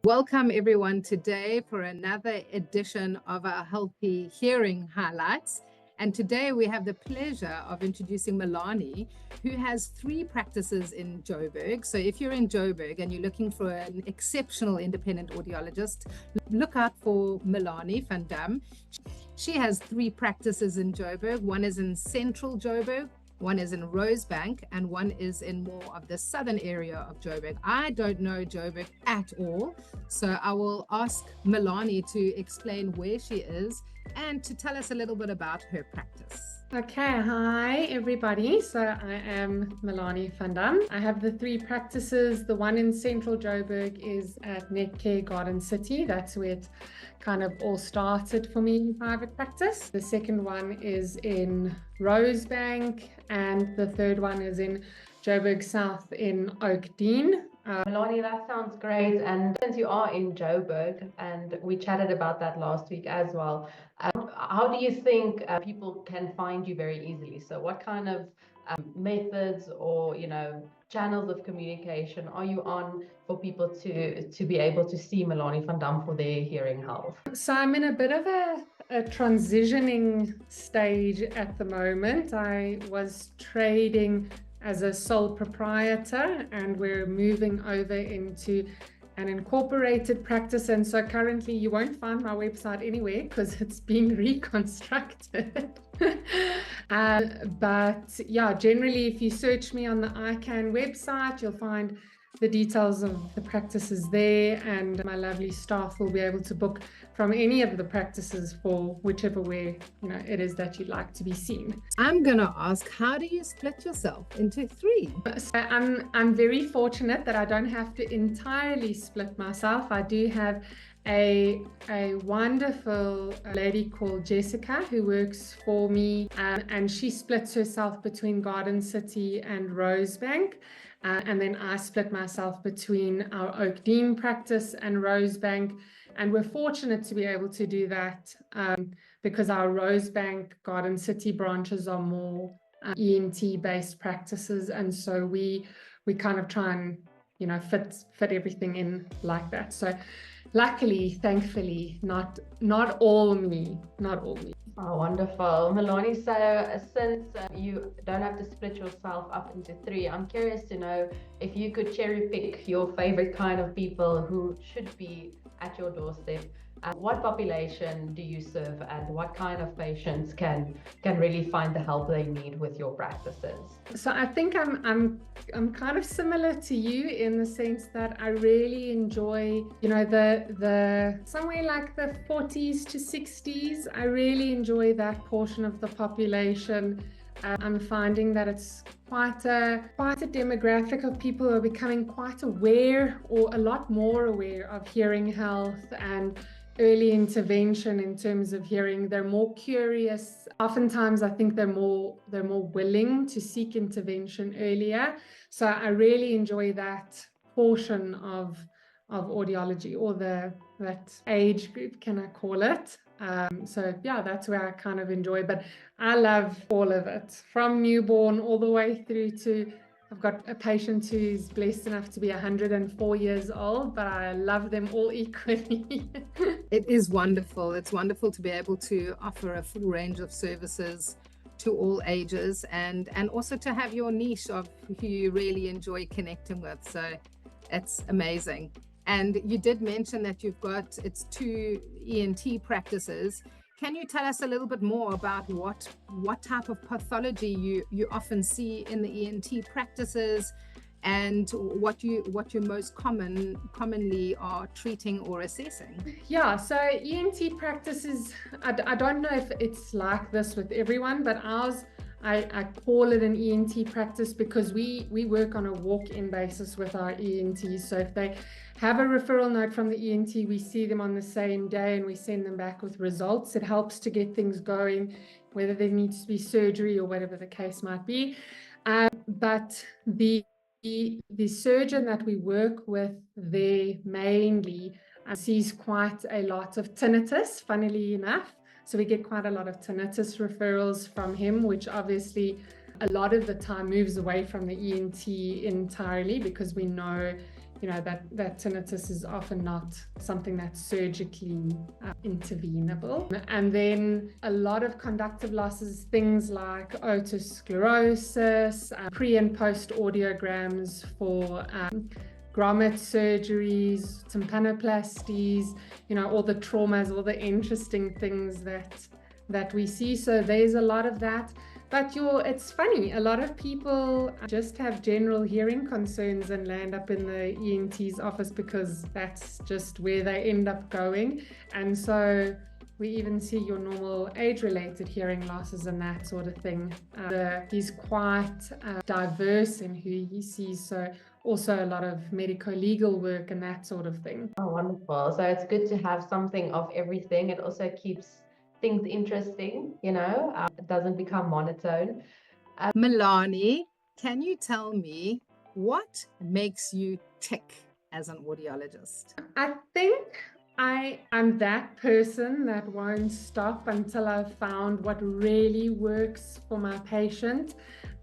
Welcome everyone today for another edition of our Healthy Hearing Highlights. And today we have the pleasure of introducing Melanie, who has 3 practices in Joburg. So if you're in Joburg and you're looking for an exceptional independent audiologist, look out for Melanie Van Dam. She has 3 practices in Joburg. One is in central Joburg, one is in Rosebank, and one is in more of the southern area of Joburg. I don't know Joburg at all, so I will ask Melanie to explain where she is and to tell us a little bit about her practice. Okay, hi everybody. So I am Melanie Van Dam. I have the 3 practices. The one in central Joburg is at Netcare Garden City. That's where it kind of all started for me in private practice. The second one is in Rosebank, and the third one is in Joburg South in Oakden. Melanie, that sounds great. And since you are in Joburg, and we chatted about that last week as well, how do you think people can find you very easily? So what kind of methods or, channels of communication are you on for people to be able to see Melanie Van Dam for their hearing health? So I'm in a bit of a transitioning stage at the moment. I was trading as a sole proprietor, and we're moving over into an incorporated practice. And so currently you won't find my website anywhere because it's being reconstructed. But yeah, generally if you search me on the ICANN website, you'll find the details of the practices there, and my lovely staff will be able to book from any of the practices for whichever way it is that you'd like to be seen. I'm gonna ask, how do you split yourself into 3? So I'm very fortunate that I don't have to entirely split myself. I do have a wonderful lady called Jessica who works for me, and she splits herself between Garden City and Rosebank. And then I split myself between our Oakden practice and Rosebank. And we're fortunate to be able to do that because our Rosebank Garden City branches are more ENT based practices. And so we kind of try and, fit everything in like that. So luckily, thankfully, not all me. Oh, wonderful. Melanie, so since you don't have to split yourself up into 3, I'm curious to know if you could cherry pick your favorite kind of people who should be at your doorstep. What population do you serve, and what kind of patients can really find the help they need with your practices? So I think I'm kind of similar to you in the sense that I really enjoy, the somewhere like the 40s to 60s. I really enjoy that portion of the population. I'm finding that it's quite a demographic of people who are becoming quite aware, or a lot more aware, of hearing health and early intervention in terms of hearing. They're more curious. Oftentimes, I think they're more willing to seek intervention earlier. So I really enjoy that portion of audiology, or that age group, can I call it? So yeah, that's where I kind of enjoy. But I love all of it, from newborn all the way through to, I've got a patient who's blessed enough to be 104 years old, but I love them all equally. It is wonderful. It's wonderful to be able to offer a full range of services to all ages, and also to have your niche of who you really enjoy connecting with. So it's amazing. And you did mention that it's 2 ENT practices. Can you tell us a little bit more about what type of pathology you often see in the ENT practices, and what you most commonly are treating or assessing? Yeah, so ENT practices, I don't know if it's like this with everyone, but ours, I call it an ENT practice because we work on a walk-in basis with our ENTs. So if they have a referral note from the ENT, we see them on the same day and we send them back with results. It helps to get things going, whether there needs to be surgery or whatever the case might be. But the surgeon that we work with there mainly sees quite a lot of tinnitus, funnily enough. So we get quite a lot of tinnitus referrals from him, which obviously a lot of the time moves away from the ENT entirely, because we know that tinnitus is often not something that's surgically intervenable. And then a lot of conductive losses, things like otosclerosis, pre and post audiograms for grommet surgeries, tympanoplasties, all the traumas, all the interesting things that we see. So there's a lot of that. But it's funny, a lot of people just have general hearing concerns and land up in the ENT's office because that's just where they end up going. And so we even see your normal age-related hearing losses and that sort of thing. He's quite diverse in who he sees, so also a lot of medico-legal work and that sort of thing. Oh, wonderful. So it's good to have something of everything. It also keeps things interesting, it doesn't become monotone. Melanie, can you tell me what makes you tick as an audiologist? I think I'm that person that won't stop until I've found what really works for my patient.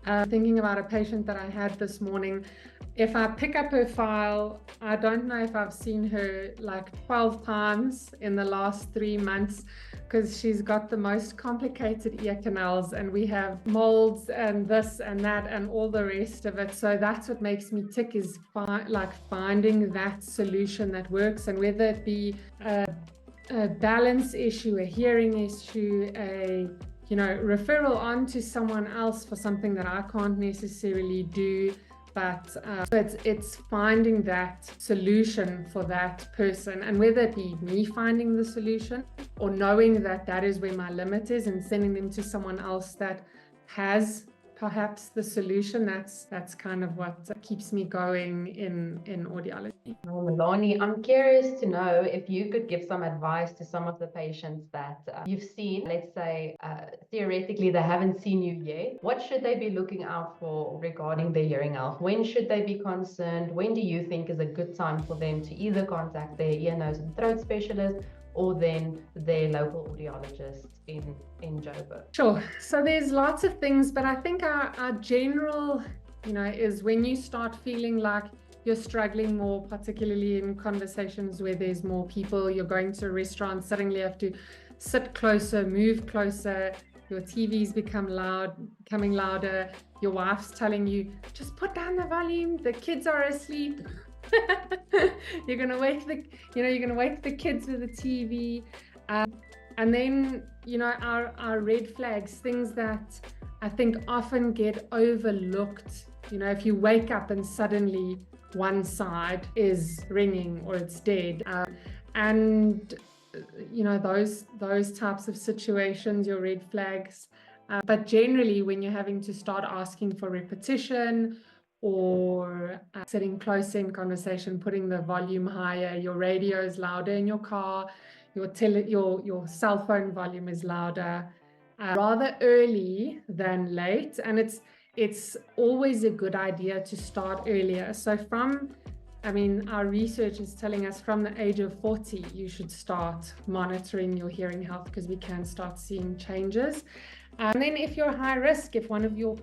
Thinking about a patient that I had this morning, if I pick up her file, I don't know if I've seen her like 12 times in the last 3 months, because she's got the most complicated ear canals and we have molds and this and that and all the rest of it. So that's what makes me tick, is finding that solution that works, and whether it be a balance issue, a hearing issue, a referral on to someone else for something that I can't necessarily do. But it's finding that solution for that person, and whether it be me finding the solution or knowing that is where my limit is and sending them to someone else that has perhaps the solution. That's kind of what keeps me going in audiology. Oh, Melanie, I'm curious to know if you could give some advice to some of the patients that you've seen. Let's say theoretically they haven't seen you yet. What should they be looking out for regarding their hearing health? When should they be concerned? When do you think is a good time for them to either contact their ear, nose and throat specialist or then their local audiologist in Joburg? Sure. So there's lots of things, but I think our general, is when you start feeling like you're struggling more, particularly in conversations where there's more people, you're going to a restaurant, suddenly you have to sit closer, move closer, your TV's becoming louder, your wife's telling you, just put down the volume, the kids are asleep. You're gonna wake the kids with the TV, and then our red flags, things that I think often get overlooked. If you wake up and suddenly one side is ringing or it's dead, and those types of situations, your red flags. But generally, when you're having to start asking for repetition, or sitting closer in conversation, putting the volume higher, your radio is louder in your car, your cell phone volume is louder, rather early than late. And it's always a good idea to start earlier. So our research is telling us from the age of 40, you should start monitoring your hearing health, because we can start seeing changes. And then if you're high risk, if one of your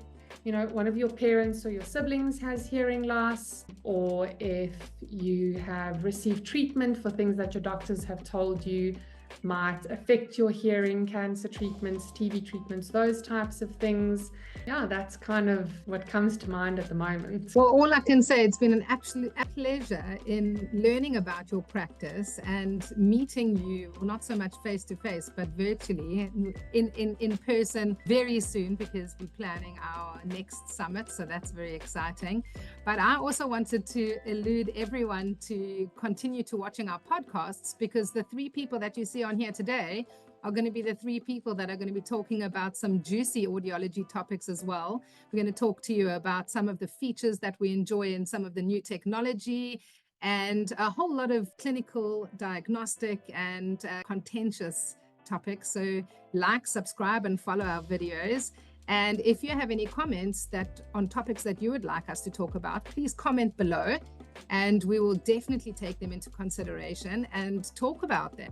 parents or your siblings has hearing loss, or if you have received treatment for things that your doctors have told you might affect your hearing, cancer treatments, TB treatments, those types of things. Yeah, that's kind of what comes to mind at the moment. Well, all I can say, it's been an absolute pleasure in learning about your practice and meeting you, not so much face to face, but virtually in person very soon, because we're planning our next summit. So that's very exciting. But I also wanted to allude everyone to continue to watching our podcasts, because the 3 people that you see on here today are going to be the 3 people that are going to be talking about some juicy audiology topics as well. We're going to talk to you about some of the features that we enjoy in some of the new technology, and a whole lot of clinical, diagnostic and contentious topics. So like, subscribe and follow our videos. And if you have any comments on topics that you would like us to talk about, please comment below, and we will definitely take them into consideration and talk about them.